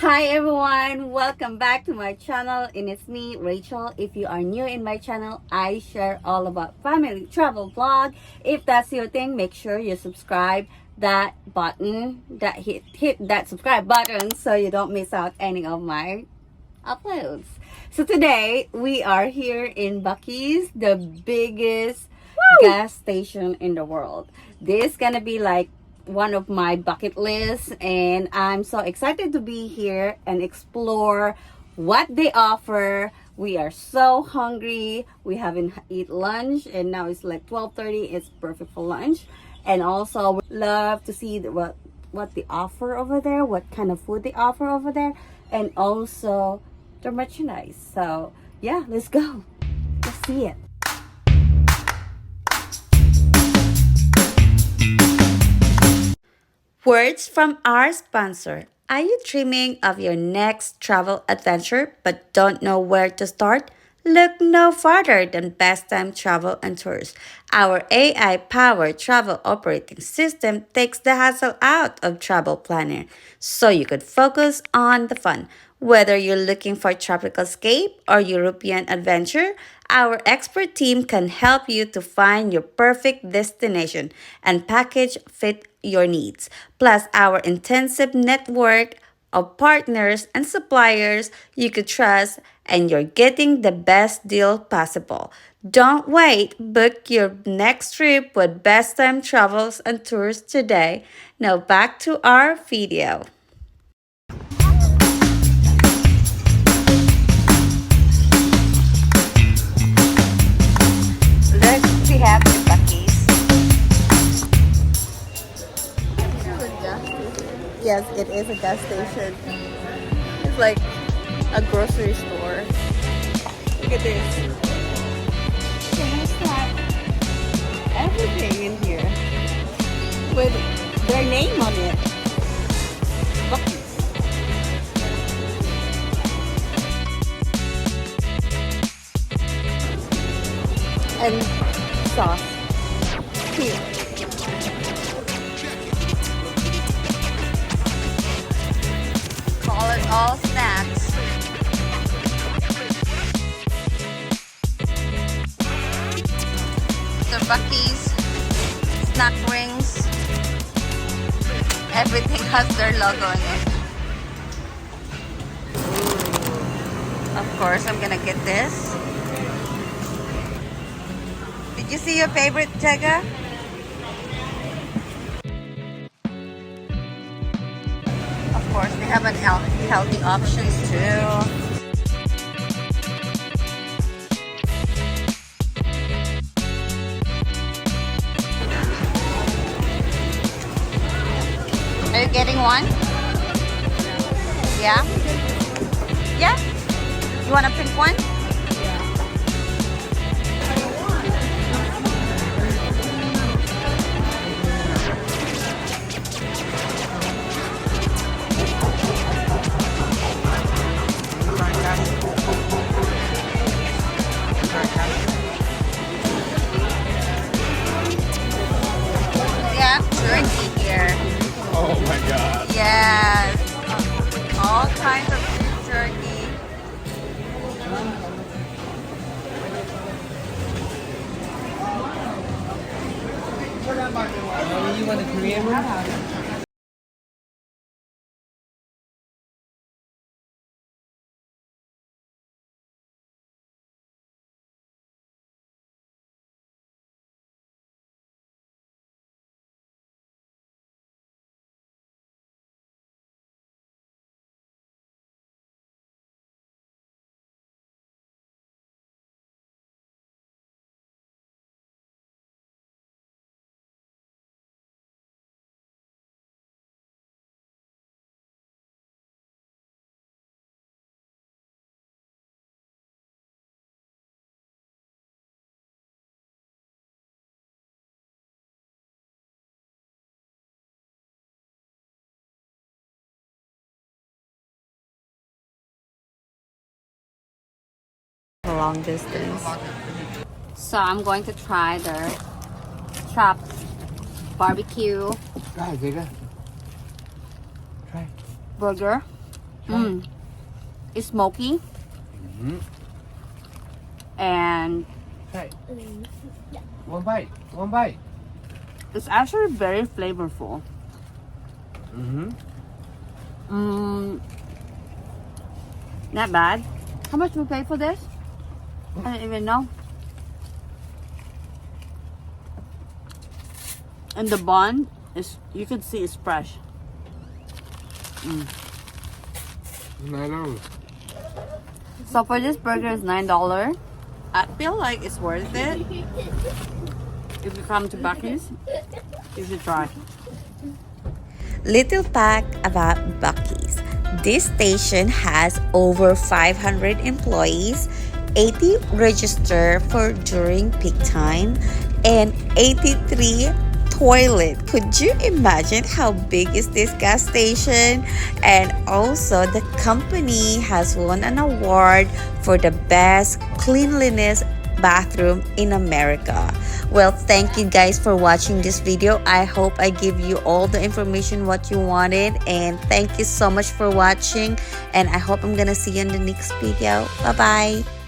Hi everyone, welcome back to my channel, and it's me, Rachel. If you are new in my channel, I share all about family travel vlog. If that's your thing, make sure you subscribe that button, hit that subscribe button so you don't miss out any of my uploads. So today we are here in Buc-ee's, the biggest gas station in the world. This is gonna be like one of my bucket lists, and I'm so excited to be here and explore what they offer. We are so hungry. We haven't eat lunch, and now it's like 12:30. It's perfect for lunch. And also we love to see what they offer over there, what kind of food they offer over there, and also their merchandise. So yeah, let's go. Let's see it. Words from our sponsor. Are you dreaming of your next travel adventure but don't know where to start? Look no farther than Best Time Travel and Tours. Our AI-powered travel operating system takes the hassle out of travel planning so you could focus on the fun. Whether you're looking for tropical escape or European adventure, our expert team can help you to find your perfect destination and package fit your needs. Plus, our intensive network of partners and suppliers you could trust, and you're getting the best deal possible. Don't wait. Book your next trip with Best Time Travels and Tours today. Now back to our video. Look, we have the Buc-ee's. Yes, it is a gas station. It's like a grocery store. Look at this. They have everything in here with their name on it. Buc-ee's. And sauce. Here. Call it all snacks. The Buc-ee's snack rings. Everything has their logo on it. Ooh. Of course, I'm gonna get this. Did you see your favorite, Jagga? Of course, they have an healthy options too. Are you getting one? Yeah? Yeah? You want a pink one? Yeah, turkey here. Oh my god. Yes. All kinds of beef jerky. You want the Korean one? A long distance. So I'm going to try their chopped barbecue Try, Vega. Try. burger. It's smoky Mm-hmm. and Hey. One bite. One bite. it's actually very flavorful. Mm-hmm. Not bad. How much we pay for this? I don't even know. And the bun is, you can see it's fresh. $9. So for this burger is $9. I feel like it's worth it. If you come to Buc-ee's, you should try. Little fact about Buc-ee's. This station has over 500 employees, 80 register for during peak time, and 83 toilet. Could you imagine how big is this gas station? And also the company has won an award for the best cleanliness bathroom in America. Well, thank you guys for watching this video. I hope I give you all the information what you wanted, and thank you so much for watching, and I hope I'm gonna see you in the next video. Bye bye.